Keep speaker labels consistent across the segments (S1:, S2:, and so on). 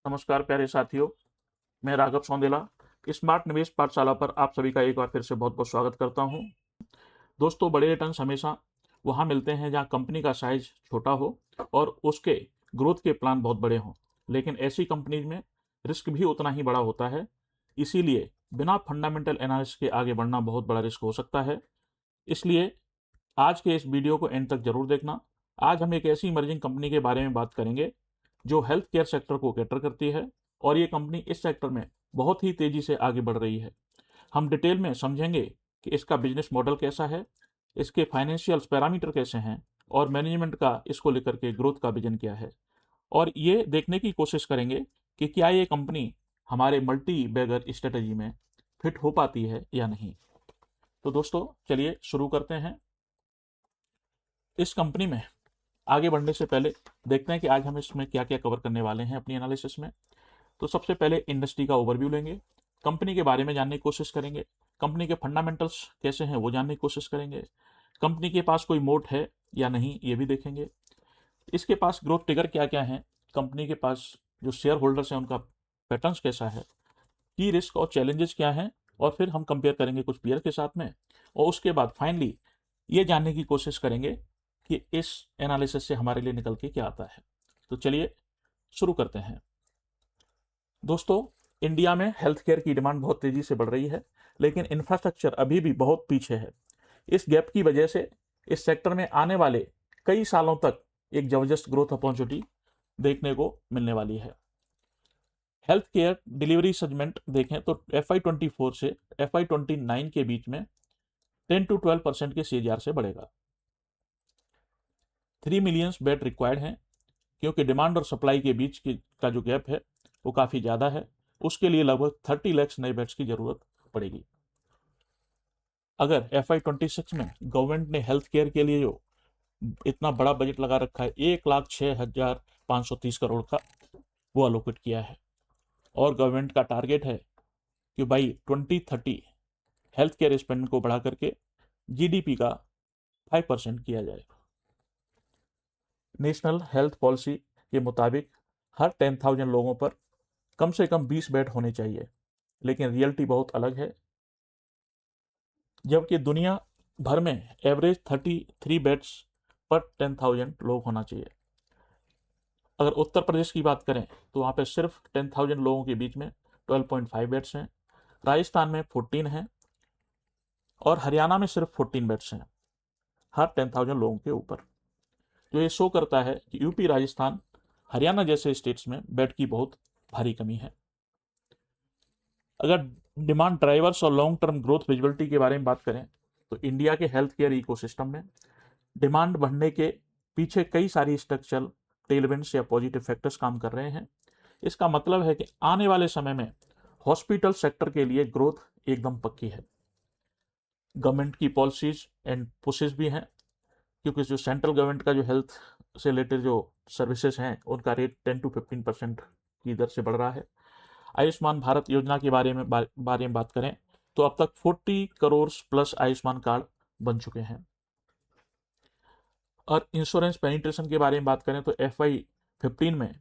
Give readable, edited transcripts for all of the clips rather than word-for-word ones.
S1: नमस्कार प्यारे साथियों, मैं राघव सौंदेला स्मार्ट निवेश पाठशाला पर आप सभी का एक बार फिर से बहुत बहुत स्वागत करता हूं। दोस्तों, बड़े रिटर्न्स हमेशा वहां मिलते हैं जहां कंपनी का साइज छोटा हो और उसके ग्रोथ के प्लान बहुत बड़े हों, लेकिन ऐसी कंपनीज में रिस्क भी उतना ही बड़ा होता है। इसीलिए बिना फंडामेंटल एनालिसिस के आगे बढ़ना बहुत बड़ा रिस्क हो सकता है। इसलिए आज के इस वीडियो को एंड तक जरूर देखना। आज हम एक ऐसी इमर्जिंग कंपनी के बारे में बात करेंगे जो हेल्थ केयर सेक्टर को कैटर करती है और ये कंपनी इस सेक्टर में बहुत ही तेजी से आगे बढ़ रही है। हम डिटेल में समझेंगे कि इसका बिजनेस मॉडल कैसा है, इसके फाइनेंशियल पैरामीटर कैसे हैं और मैनेजमेंट का इसको लेकर के ग्रोथ का विजन क्या है, और ये देखने की कोशिश करेंगे कि क्या ये कंपनी हमारे मल्टी बैगर स्ट्रेटजी में फिट हो पाती है या नहीं। तो दोस्तों, चलिए शुरू करते हैं। इस कंपनी में आगे बढ़ने से पहले देखते हैं कि आज हम इसमें क्या क्या कवर करने वाले हैं अपनी एनालिसिस में। तो सबसे पहले इंडस्ट्री का ओवरव्यू लेंगे, कंपनी के बारे में जानने की कोशिश करेंगे, कंपनी के फंडामेंटल्स कैसे हैं वो जानने की कोशिश करेंगे, कंपनी के पास कोई मोट है या नहीं ये भी देखेंगे, इसके पास ग्रोथ ट्रिगर क्या क्या है, कंपनी के पास जो शेयर होल्डर्स हैं उनका पैटर्न्स कैसा है, की रिस्क और चैलेंजेस क्या हैं, और फिर हम कंपेयर करेंगे कुछ पीयर के साथ में, और उसके बाद फाइनली ये जानने की कोशिश करेंगे कि इस एनालिसिस से हमारे लिए निकल के क्या आता है। तो चलिए शुरू करते हैं। दोस्तों, इंडिया में हेल्थ केयर की डिमांड बहुत तेजी से बढ़ रही है, लेकिन इंफ्रास्ट्रक्चर अभी भी बहुत पीछे है। इस गैप की वजह से इस सेक्टर में आने वाले कई सालों तक एक जबरदस्त ग्रोथ अपॉर्चुनिटी देखने को मिलने वाली है। हेल्थ केयर डिलीवरी सेगमेंट देखें तो FY24 से FY29 के बीच में 10 to 12% के CAGR से बढ़ेगा। 3 मिलियन बेड रिक्वायर्ड हैं, क्योंकि डिमांड और सप्लाई के बीच का जो गैप है वो काफ़ी ज़्यादा है। उसके लिए लगभग 30 लाख नए बेड्स की ज़रूरत पड़ेगी। अगर FY26 में गवर्नमेंट ने हेल्थ केयर के लिए जो इतना बड़ा बजट लगा रखा है 1,06,530 करोड़ का, वो अलोकेट किया है, और गवर्नमेंट का टारगेट है कि बाई 2030 हेल्थ केयर स्पेंड को बढ़ा करके GDP का 5% किया जाए। नेशनल हेल्थ पॉलिसी के मुताबिक हर 10,000 लोगों पर कम से कम 20 बेड होने चाहिए, लेकिन रियलिटी बहुत अलग है। जबकि दुनिया भर में एवरेज 33 बेड्स पर 10,000 लोग होना चाहिए। अगर उत्तर प्रदेश की बात करें तो वहाँ पे सिर्फ 10,000 लोगों के बीच में 12.5 बेड्स हैं, राजस्थान में 14 हैं और हरियाणा में सिर्फ 14 बेड्स हैं हर 10,000 लोगों के ऊपर। जो ये शो करता है कि यूपी, राजस्थान, हरियाणा जैसे स्टेट्स में बेड की बहुत भारी कमी है। अगर डिमांड ड्राइवर्स और लॉन्ग टर्म ग्रोथ विजिबिलिटी के बारे में बात करें तो इंडिया के हेल्थ केयर इकोसिस्टम में डिमांड बढ़ने के पीछे कई सारी स्ट्रक्चरल टेलविंड्स या पॉजिटिव फैक्टर्स काम कर रहे हैं। इसका मतलब है कि आने वाले समय में हॉस्पिटल सेक्टर के लिए ग्रोथ एकदम पक्की है। गवर्नमेंट की पॉलिसीज एंड पुशेस भी हैं, क्योंकि जो सेंट्रल गवर्नमेंट का जो हेल्थ से रिलेटेड जो सर्विसेज हैं उनका रेट 10 to 15% की दर से बढ़ रहा है। आयुष्मान भारत योजना के बारे में बात करें तो अब तक 40 करोड़ प्लस आयुष्मान कार्ड बन चुके हैं। और इंश्योरेंस पेनिट्रेशन के बारे में बात करें तो FY15 में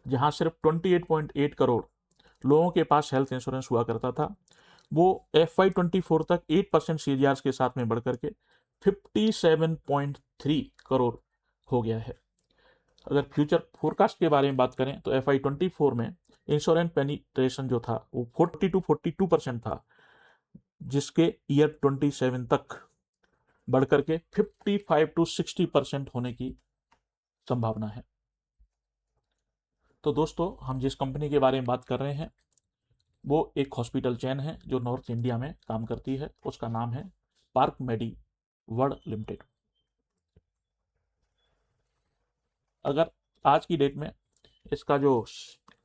S1: जहां सिर्फ 28.8 करोड़ लोगों के पास हेल्थ इंश्योरेंस हुआ करता था, वो FY24 तक 8% CAGR के साथ में बढ़कर के 57.3 करोड़ हो गया है। अगर फ्यूचर फोरकास्ट के बारे में बात करें तो FY24 में इंश्योरेंस पेनिट्रेशन जो था वो 40 to 42% था, जिसके ईयर 27 तक बढ़कर के 55 to 60% होने की संभावना है। तो दोस्तों, हम जिस कंपनी के बारे में बात कर रहे हैं वो एक हॉस्पिटल चेन है जो नॉर्थ इंडिया में काम करती है। उसका नाम है पार्क मेडी वर्ल्ड लिमिटेड। अगर आज की डेट में इसका जो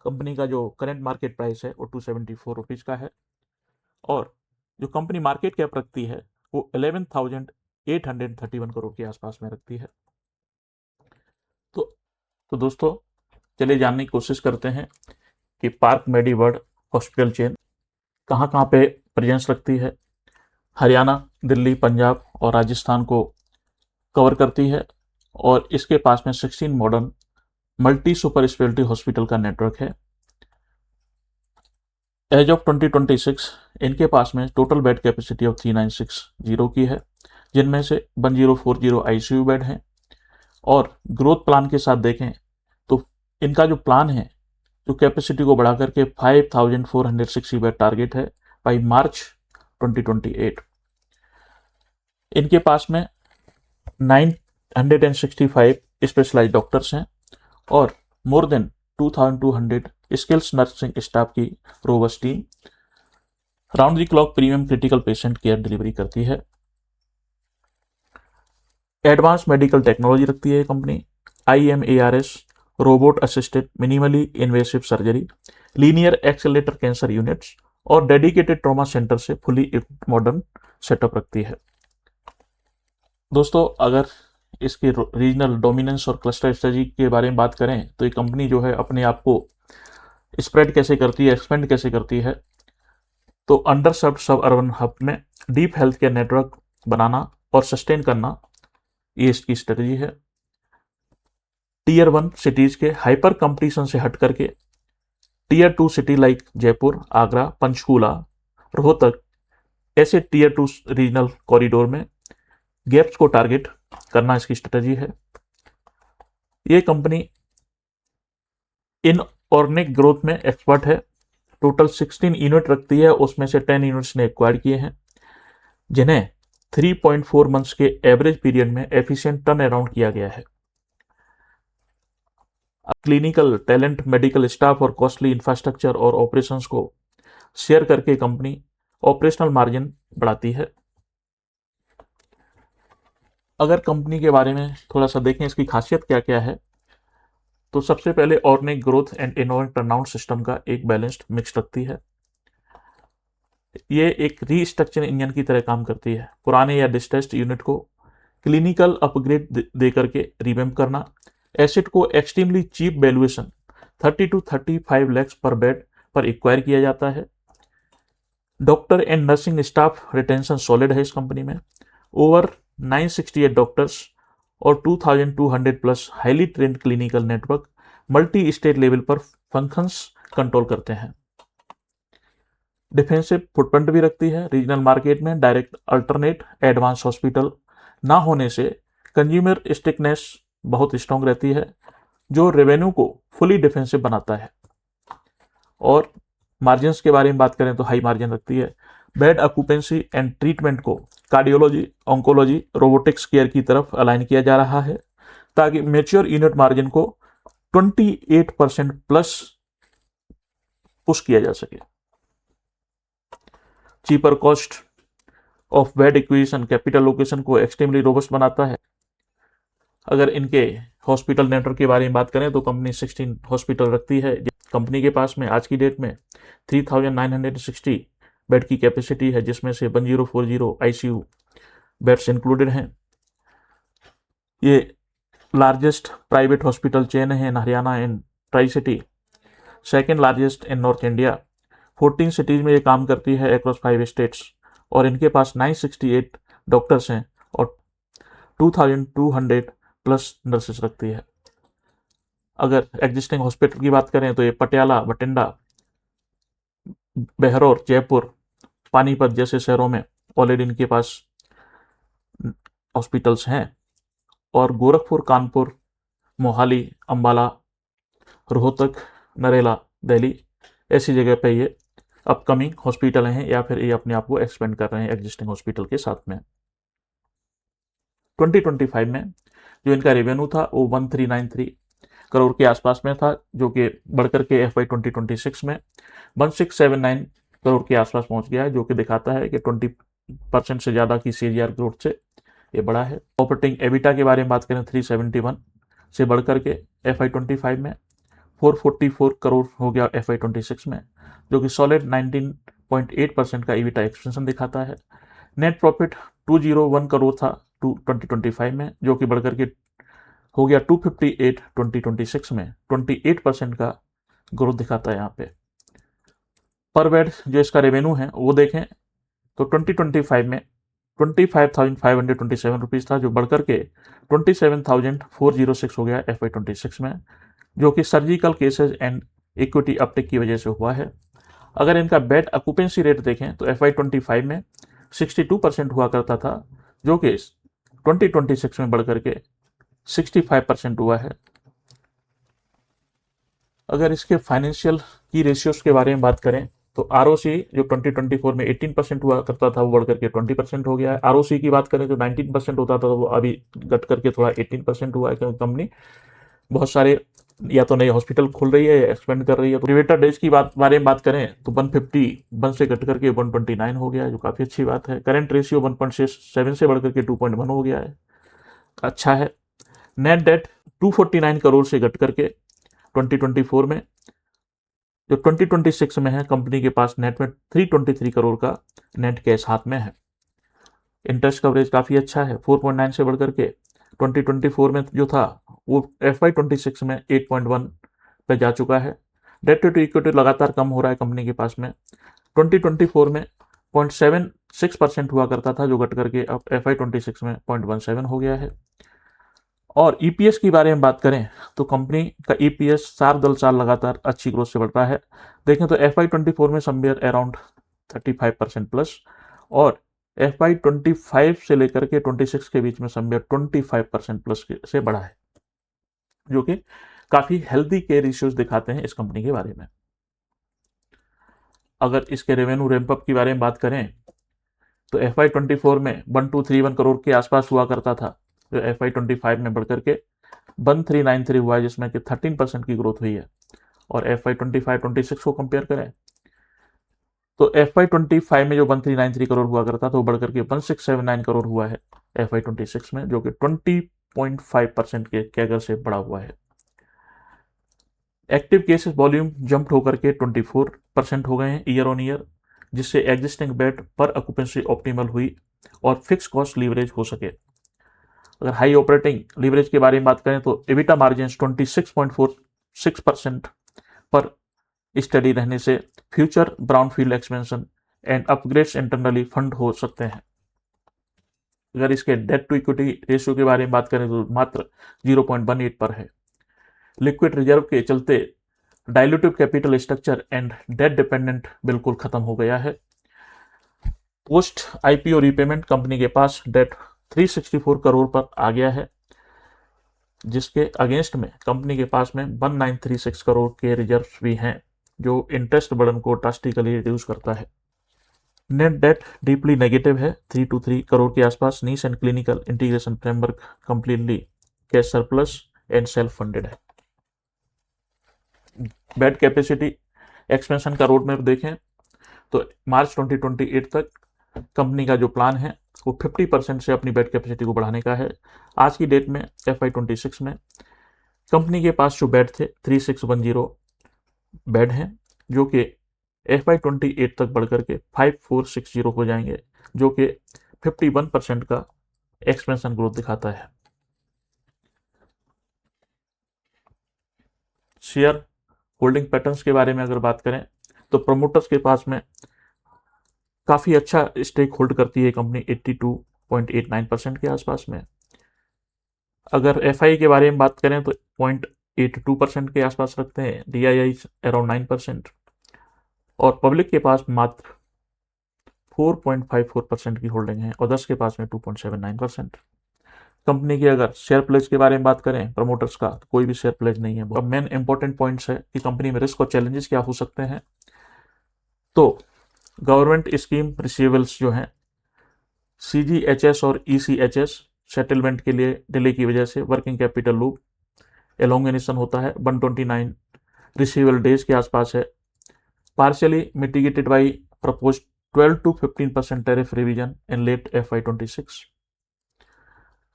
S1: कंपनी का जो करंट मार्केट प्राइस है वो 274 रुपीज़ का है, और जो कंपनी मार्केट कैप रखती है वो 11,831 करोड़ के आसपास में रखती है। तो दोस्तों, चलिए जानने की कोशिश करते हैं कि पार्क मेडी वर्ल्ड हॉस्पिटल चेन कहाँ कहाँ पे प्रेजेंस रखती है। हरियाणा, दिल्ली, पंजाब और राजस्थान को कवर करती है, और इसके पास में 16 modern multi super speciality hospital का नेटवर्क है। एज ऑफ 2026 इनके पास में टोटल बेड कैपेसिटी ऑफ 3960 की है, जिनमें से 1040 आईसीयू बेड हैं। और ग्रोथ प्लान के साथ देखें तो इनका जो प्लान है, जो कैपेसिटी को बढ़ा करके 5460 बेड टारगेट है बाई मार्च 2028। इनके पास में 965 स्पेशलाइज्ड डॉक्टर्स हैं और more than 2200 skills nursing staff की robust team round the clock premium critical patient care delivery करती है। एडवांस मेडिकल टेक्नोलॉजी रखती है company, IMARS robot assisted minimally invasive surgery, linear accelerator cancer units और dedicated trauma centre से fully equipped modern setup रखती है। दोस्तों, अगर इसके रीजनल डोमिनेंस और क्लस्टर स्ट्रेटजी के बारे में बात करें तो ये कंपनी जो है अपने आप को स्प्रेड कैसे करती है, एक्सपेंड कैसे करती है, तो underserved suburban hub में डीप हेल्थ केयर नेटवर्क बनाना और सस्टेन करना, ये इसकी स्ट्रेटजी है। टीयर 1 सिटीज के हाइपर कंपटीशन से हट करके tier 2 city like Jaipur, Agra, Panchkula, Rohtak ऐसे टीयर 2 रीजनल कॉरिडोर में गैप्स को टारगेट करना इसकी स्ट्रेटजी है। ये कंपनी इन ऑर्गेनिक ग्रोथ में एक्सपर्ट है। टोटल 16 यूनिट रखती है, उसमें से 10 यूनिट्स ने एक्वायर किए हैं, जिन्हें 3.4 मंथ्स के एवरेज पीरियड में एफिशिएंट टर्न अराउंड किया गया है। क्लिनिकल टैलेंट, मेडिकल स्टाफ और कॉस्टली इंफ्रास्ट्रक्चर और ऑपरेशंस को शेयर करके कंपनी ऑपरेशनल मार्जिन बढ़ाती है। अगर कंपनी के बारे में थोड़ा सा देखें, इसकी खासियत क्या क्या है, तो सबसे पहले organic growth and innovative turnout system का एक बैलेंस्ड मिक्स रखती है। ये एक रीस्ट्रक्चर इंजन की तरह काम करती है। पुराने या डिस्ट्रेस्ड यूनिट को क्लिनिकल अपग्रेड दे करके रिवैम्प करना, एसेट को extremely cheap valuation 30 to 35 lakhs पर बेड पर एक्वायर किया जाता है। Doctor and nursing staff retention solid है इस कंपनी में। ओवर 968 डॉक्टर्स और 2200 plus highly trained clinical network multi state level पर फंक्शंस कंट्रोल करते हैं। डिफेंसिव फुटप्रिंट भी रखती है। रीजनल मार्केट में डायरेक्ट अल्टरनेट एडवांस हॉस्पिटल ना होने से कंज्यूमर स्टिकनेस बहुत स्ट्रांग रहती है, जो रेवेन्यू को फुली डिफेंसिव बनाता है। और मार्जिन्स के बारे में बात करें तो हाई मार्जिन रखती है। बेड ऑक्यूपेंसी एंड ट्रीटमेंट को कार्डियोलॉजी, ऑन्कोलॉजी, रोबोटिक्स केयर की तरफ अलाइन किया जा रहा है, ताकि मैच्योर यूनिट मार्जिन को 28% प्लस पुश किया जा सके। Cheaper cost of bed acquisition capital location को एक्सट्रीमली रोबस्ट बनाता है। अगर इनके हॉस्पिटल नेटवर्क के बारे में बात करें तो कंपनी 16 हॉस्पिटल रखती है। कंपनी के पास में आज की डेट में 3960 बेड की कैपेसिटी है, जिसमें से 1040 आईसीयू बेड्स इंक्लूडेड हैं। ये लार्जेस्ट प्राइवेट हॉस्पिटल चेन है in Haryana and tri city, second largest in north India. 14 cities में ये काम करती है अक्रॉस 5 स्टेट्स, और इनके पास 968 डॉक्टर्स हैं और 2200 प्लस नर्सेस रखती है। अगर एग्जिस्टिंग हॉस्पिटल की बात करें तो ये पटियाला, बठिंडा, बहरौर, जयपुर, पानीपत जैसे शहरों में ऑलरेडी इनके पास हॉस्पिटल्स हैं, और गोरखपुर, कानपुर, मोहाली, अंबाला, रोहतक, नरेला, दिल्ली ऐसी जगह पे ये अपकमिंग हॉस्पिटल हैं, या फिर ये अपने आप को एक्सपेंड कर रहे हैं एग्जिस्टिंग हॉस्पिटल के साथ में। 2025 में जो इनका रेवेन्यू था वो 1393 करोड़ के आसपास में था, जो कि बढ़कर के FY 2026 में 1679 करोड़ के आसपास पहुंच गया है, जो कि दिखाता है कि 20% से ज़्यादा की CAGR ग्रोथ से ये बड़ा है। ऑपरेटिंग एबिटा के बारे में बात करें 371 से बढ़कर के FY 25 में 444 करोड़ हो गया FY 26 में, जो कि सॉलिड 19.8% का एबिटा एक्सपेंशन दिखाता है। नेट प्रॉफिट 201 करोड़ था 2025 में, जो कि बढ़कर के हो गया 258 2026 में, 28% का ग्रोथ दिखाता है। यहाँ पे पर बेड जो इसका रेवेन्यू है वो देखें तो 2025 में 25,527 रुपीज़ था, जो बढ़कर के 27,406 हो गया FY 26 में, जो कि surgical cases and equity Uptake की वजह से हुआ है। अगर इनका बेड ऑक्यूपेंसी रेट देखें तो FY25 में 62% हुआ करता था, जो कि 2026 में बढ़कर के 65% हुआ है। अगर इसके फाइनेंशियल की रेशियोज के बारे में बात करें तो ROC जो 2024 में 18% हुआ करता था वो बढ़कर के 20% हो गया है। ROC की बात करें तो 19% होता था, तो वो अभी घट करके थोड़ा 18% हुआ है, क्योंकि कंपनी बहुत सारे या तो नए हॉस्पिटल खोल रही है या एक्सपेंड कर रही है। तो डिविडेंड डेज की बारे में बात करें तो 151 से घट करके 129 हो गया है, जो काफ़ी अच्छी बात है। करेंट रेशियो 1.7 से बढ़कर के 2.1 हो गया है, अच्छा है। नेट डेट 249 करोड़ से घट करके 2024 में, जो 2026 में है, कंपनी के पास नेट में 323 करोड़ का नेट कैश हाथ में है। इंटरेस्ट कवरेज काफ़ी अच्छा है, 4.9 से बढ़कर के 2024 में जो था वो FY26 में 8.1 पे जा चुका है। डेट टू इक्विटी लगातार कम हो रहा है कंपनी के पास में। 2024 में 0.76% हुआ करता था, जो घट करके अब FY26 में 0.17 हो गया है। और EPS की बारे में बात करें तो कंपनी का EPS 4 लगातार अच्छी ग्रोथ से बढ़ रहा है। देखें तो FY24 में समवेयर अराउंड 35% प्लस, और FY25 से लेकर के 26 के बीच में समवेयर 25% प्लस से बढ़ा है, जो कि काफ़ी हेल्दी के रेशियोज दिखाते हैं इस कंपनी के बारे में। अगर इसके रेवेन्यू रैंपअप की बारे में बात करें तो FY24 में 1231 करोड़ के आसपास हुआ करता था, जो FY25 में बढ़कर के 1393 हुआ है, जिसमें कि 13% की ग्रोथ हुई है। और FY25-26 को कंपेयर करें तो FY25 में जो 1393 करोड़ हुआ करता था वो बढ़कर के 1679 करोड़ हुआ है FY26 में, जो कि 20.5% के कैगर से बढ़ा हुआ है। एक्टिव केसेस वॉल्यूम जंप होकर के 24% हो गए हैं ईयर ऑन ईयर, जिससे एग्जिस्टिंग बेड पर ऑक्यूपेंसी ऑप्टिमल हुई और फिक्स कॉस्ट लीवरेज हो सके। अगर हाई ऑपरेटिंग लीवरेज के बारे में बात करें तो एबिटा मार्जिन 26.46% पर स्टडी रहने से future brownfield expansion and upgrades internally fund हो सकते हैं। अगर इसके डेट टू इक्विटी रेशियो के बारे में बात करें तो मात्र 0.18 पर है। लिक्विड रिजर्व के चलते dilutive capital structure and debt dependent बिल्कुल खत्म हो गया है। पोस्ट IPO रीपेमेंट कंपनी के पास डेट 364 करोड़ पर आ गया है, जिसके अगेंस्ट में कंपनी के पास में 1936 करोड़ के रिजर्व्स भी हैं, जो इंटरेस्ट बर्डन को ड्रास्टिकली रिड्यूस करता है। नेट डेट डीपली नेगेटिव है, 323 करोड़ के आसपास। नीस and clinical integration framework completely cash surplus and self funded है। बेड कैपेसिटी एक्सपेंशन का रोड मैप देखें तो मार्च 2028 तक कंपनी का जो प्लान है वो 50% से अपनी बेड कैपेसिटी को बढ़ाने का है। आज की डेट में FY26 में कंपनी के पास जो बेड थे 3610 बेड हैं, जो कि FY28 तक बढ़कर के 5460 हो जाएंगे, जो कि 51% का एक्सपेंशन ग्रोथ दिखाता है। शेयर होल्डिंग पैटर्न्स के बारे में अगर बात करें तो प्रमोटर्स के पास में काफ़ी अच्छा स्टेक होल्ड करती है कंपनी 82.89% के आसपास में। अगर FI के बारे में बात करें तो 0.82% के आसपास रखते हैं, DII अराउंड 9%, और पब्लिक के पास मात्र 4.54% की होल्डिंग है, और 10 के पास में 2.79%। कंपनी की अगर शेयर प्लेज के बारे में बात करें प्रमोटर्स का, तो कोई भी शेयर प्लेज नहीं है। अब मेन इंपॉर्टेंट पॉइंट्स है कि कंपनी में रिस्क और चैलेंजेस क्या हो सकते हैं। तो गवर्नमेंट स्कीम रिसीवेबल्स जो हैं CGHS और ECHS सेटलमेंट के लिए डिले की वजह से वर्किंग कैपिटल लूप एलोंगेशन होता है, 129 रिसीवेबल डेज के आसपास है, partially mitigated by propose 12 to 15% tariff revision in late FY26।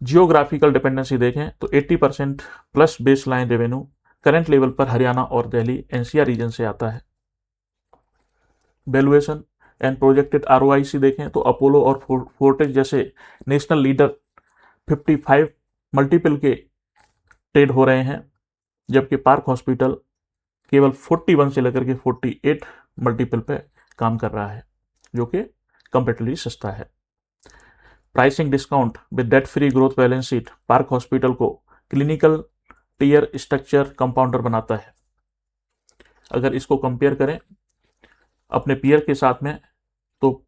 S1: Geographical dependency देखें तो 80% plus base line revenue current level पर हरियाणा और दिल्ली NCR रीजन से आता है। वैल्यूएशन एंड प्रोजेक्टेड ROIC देखें तो अपोलो और फोर्टेज जैसे नेशनल लीडर 55 मल्टीपल के ट्रेड हो रहे हैं, जबकि पार्क हॉस्पिटल केवल 41 से लेकर के 48 मल्टीपल पे काम कर रहा है, जो कि कंपेरेटिवली सस्ता है। Pricing discount with debt free growth balance sheet park hospital को क्लिनिकल टीयर स्ट्रक्चर कंपाउंडर बनाता है। अगर इसको कंपेयर करें अपने पीयर के साथ में, तो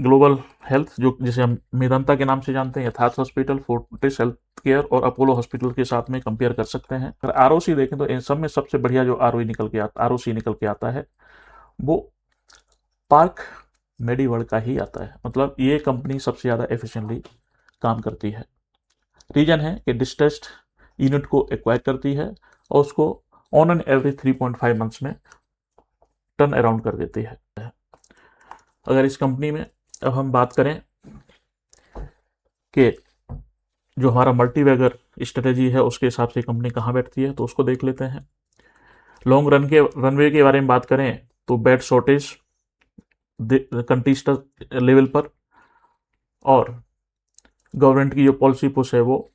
S1: ग्लोबल हेल्थ जो जिसे हम मेदांता के नाम से जानते हैं, यथार्थ हॉस्पिटल, फोर्टिस हेल्थ केयर और अपोलो हॉस्पिटल के साथ में कंपेयर कर सकते हैं। अगर आरओसी देखें तो इन सब में सबसे बढ़िया जो आरओसी निकल के आता है वो पार्क मेडीवर्ल्ड का ही आता है। मतलब ये कंपनी सबसे ज़्यादा एफिशिएंटली काम करती है। रीजन है कि डिस्ट्रेस्ड यूनिट को एक्वायर करती है और उसको ऑन एन एवरेज 3.5 मंथ्स में टर्न अराउंड कर देती है। अगर इस कंपनी में अब हम बात करें कि जो हमारा मल्टीबैगर स्ट्रेटेजी है उसके हिसाब से कंपनी कहाँ बैठती है, तो उसको देख लेते हैं। लॉन्ग रनवे के बारे में बात करें तो बेड शॉर्टेज कंट्री लेवल पर, और गवर्नमेंट की जो पॉलिसी पुश है वो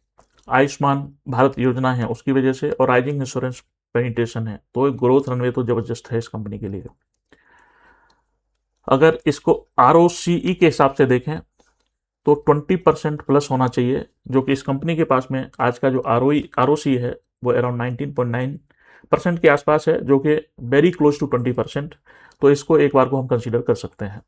S1: आयुष्मान भारत योजना है उसकी वजह से, और राइजिंग इंश्योरेंस पेनिट्रेशन है, तो एक ग्रोथ रनवे तो जबरदस्त है इस कंपनी के लिए। अगर इसको आरओसीई के हिसाब से देखें तो 20% प्लस होना चाहिए, जो कि इस कंपनी के पास में आज का जो आरओसी है वो अराउंड 19.9% के आसपास है, जो कि वेरी क्लोज टू 20%। तो इसको एक बार को हम कंसीडर कर सकते हैं।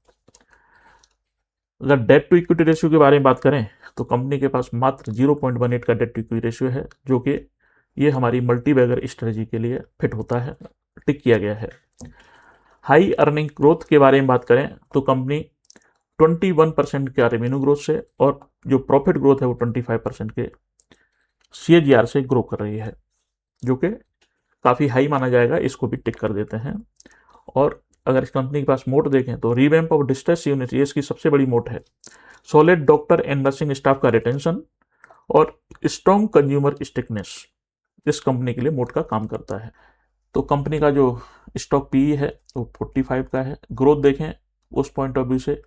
S1: अगर डेट टू इक्विटी रेशियो के बारे में बात करें तो कंपनी के पास मात्र 0.18 का डेट टू इक्विटी रेशियो है, जो कि ये हमारी मल्टीबैगर स्ट्रेटजी के लिए फिट होता है, टिक किया गया है। हाई अर्निंग ग्रोथ के बारे में बात करें तो कंपनी 21% का रेवेन्यू ग्रोथ से और जो प्रॉफिट ग्रोथ है वो 25% के CAGR से ग्रो कर रही है, जो कि काफ़ी हाई माना जाएगा, इसको भी टिक कर देते हैं। और अगर इस कंपनी के पास मोट देखें तो रिवैम्प ऑफ डिस्ट्रेस यूनिट, ये इसकी सबसे बड़ी मोट है। Solid doctor and nursing staff का रिटेंशन और स्ट्रॉन्ग कंज्यूमर स्टिकनेस इस कंपनी के लिए मोट का काम करता है। तो कंपनी का जो स्टॉक PE है वो 45 का है। ग्रोथ देखें उस पॉइंट ऑफ व्यू से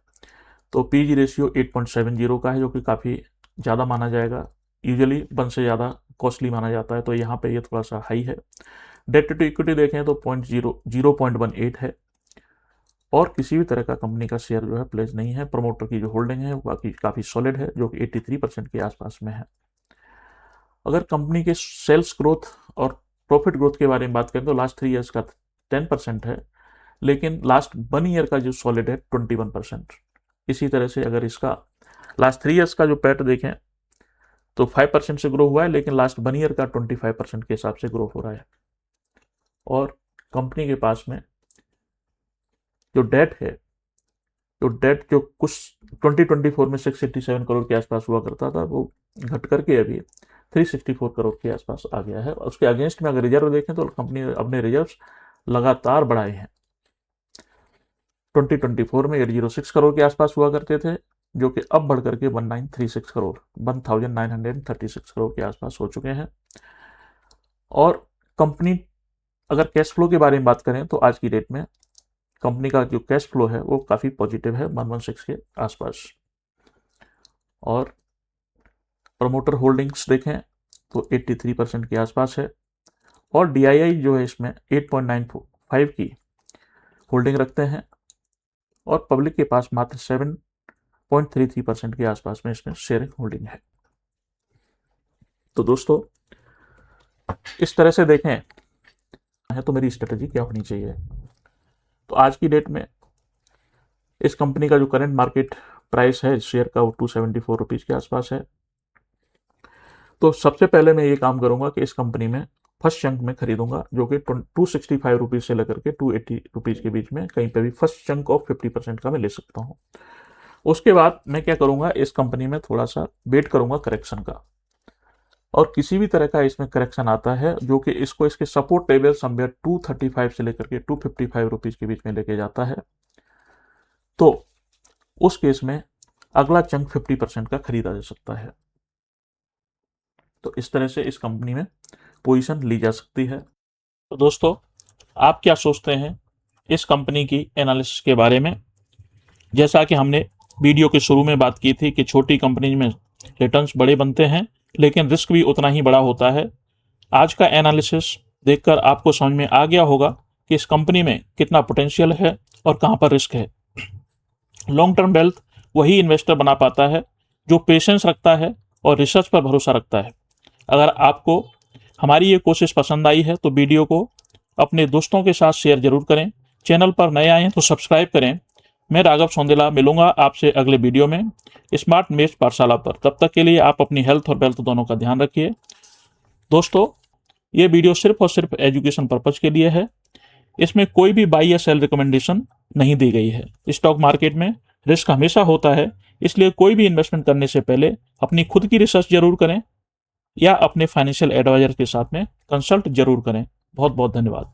S1: तो PG रेशियो 8.70 का है, जो कि काफ़ी ज़्यादा माना जाएगा। यूजुअली 1 से ज़्यादा कॉस्टली माना जाता है, तो यहाँ पे ये थोड़ा सा हाई है। डेट टू इक्विटी देखें तो 0.18 है, और किसी भी तरह का कंपनी का शेयर जो है प्लेज नहीं है। प्रमोटर की जो होल्डिंग है वो बाकी काफ़ी सॉलिड है, जो कि 83% के आसपास में है। अगर कंपनी के सेल्स ग्रोथ और प्रॉफिट ग्रोथ के बारे में बात करें तो लास्ट 3 ईयर्स का 10% है, लेकिन लास्ट 1 ईयर का जो सॉलिड है 21%। इसी तरह से अगर इसका लास्ट 3 ईयर्स का जो पैट देखें तो 5% से ग्रो हुआ है, लेकिन लास्ट 1 ईयर का 25% के हिसाब से ग्रो हो रहा है। और कंपनी के पास में जो डेट है, जो कुछ 2024 में 687 करोड़ के आसपास हुआ करता था, वो घट करके अभी 364 करोड़ के आसपास आ गया है। उसके अगेंस्ट में अगर रिजर्व देखें तो कंपनी ने अपने रिजर्व्स लगातार बढ़ाए हैं। 2024 में 806 करोड़ के आसपास हुआ करते थे, जो कि अब बढ़ करके 1936 करोड़ के आसपास हो चुके हैं। और कंपनी अगर कैश फ्लो के बारे में बात करें तो आज की डेट में कंपनी का जो कैश फ्लो है वो काफ़ी पॉजिटिव है, 116 के आसपास। और प्रमोटर होल्डिंग्स देखें तो 83% के आसपास है, और DII जो है इसमें 8.95 की होल्डिंग रखते हैं, और पब्लिक के पास मात्र 7.33% के आसपास में इसमें शेयरिंग होल्डिंग है। तो दोस्तों इस तरह से देखें है तो मेरी स्ट्रेटजी क्या होनी चाहिए। तो आज की डेट में इस कंपनी का जो करंट मार्केट प्राइस है शेयर का वो 274 रुपीज़ के आसपास है। तो सबसे पहले मैं ये काम करूंगा कि इस कंपनी में फर्स्ट चंक में खरीदूंगा, जो कि 265 रुपीज़ से लेकर के 280 रुपीज़ के बीच में कहीं पे भी फर्स्ट चंक ऑफ 50% का मैं ले सकता हूँ। उसके बाद मैं क्या करूंगा, इस कंपनी में थोड़ा सा वेट करूंगा करेक्शन का, और किसी भी तरह का इसमें करेक्शन आता है जो कि इसको इसके सपोर्ट लेवल समवेयर 235 से लेकर के 255 रुपीज़ के बीच में लेके जाता है, तो उस केस में अगला चंक 50% का खरीदा जा सकता है। तो इस तरह से इस कंपनी में पोजीशन ली जा सकती है। तो दोस्तों आप क्या सोचते हैं इस कंपनी की एनालिसिस के बारे में? जैसा कि हमने वीडियो के शुरू में बात की थी कि छोटी कंपनी में रिटर्न्स बड़े बनते हैं, लेकिन रिस्क भी उतना ही बड़ा होता है। आज का एनालिसिस देखकर आपको समझ में आ गया होगा कि इस कंपनी में कितना पोटेंशियल है और कहाँ पर रिस्क है। लॉन्ग टर्म वेल्थ वही इन्वेस्टर बना पाता है जो पेशेंस रखता है और रिसर्च पर भरोसा रखता है। अगर आपको हमारी ये कोशिश पसंद आई है तो वीडियो को अपने दोस्तों के साथ शेयर जरूर करें। चैनल पर नए आए हैं तो सब्सक्राइब करें। मैं राघव सौंदेला मिलूंगा आपसे अगले वीडियो में स्मार्ट निवेश पाठशाला पर। तब तक के लिए आप अपनी हेल्थ और वेल्थ दोनों का ध्यान रखिए। दोस्तों, ये वीडियो सिर्फ और सिर्फ एजुकेशन पर्पज के लिए है। इसमें कोई भी बाई या सेल रिकमेंडेशन नहीं दी गई है। स्टॉक मार्केट में रिस्क हमेशा होता है, इसलिए कोई भी इन्वेस्टमेंट करने से पहले अपनी खुद की रिसर्च जरूर करें या अपने फाइनेंशियल एडवाइजर के साथ में कंसल्ट जरूर करें। बहुत बहुत धन्यवाद।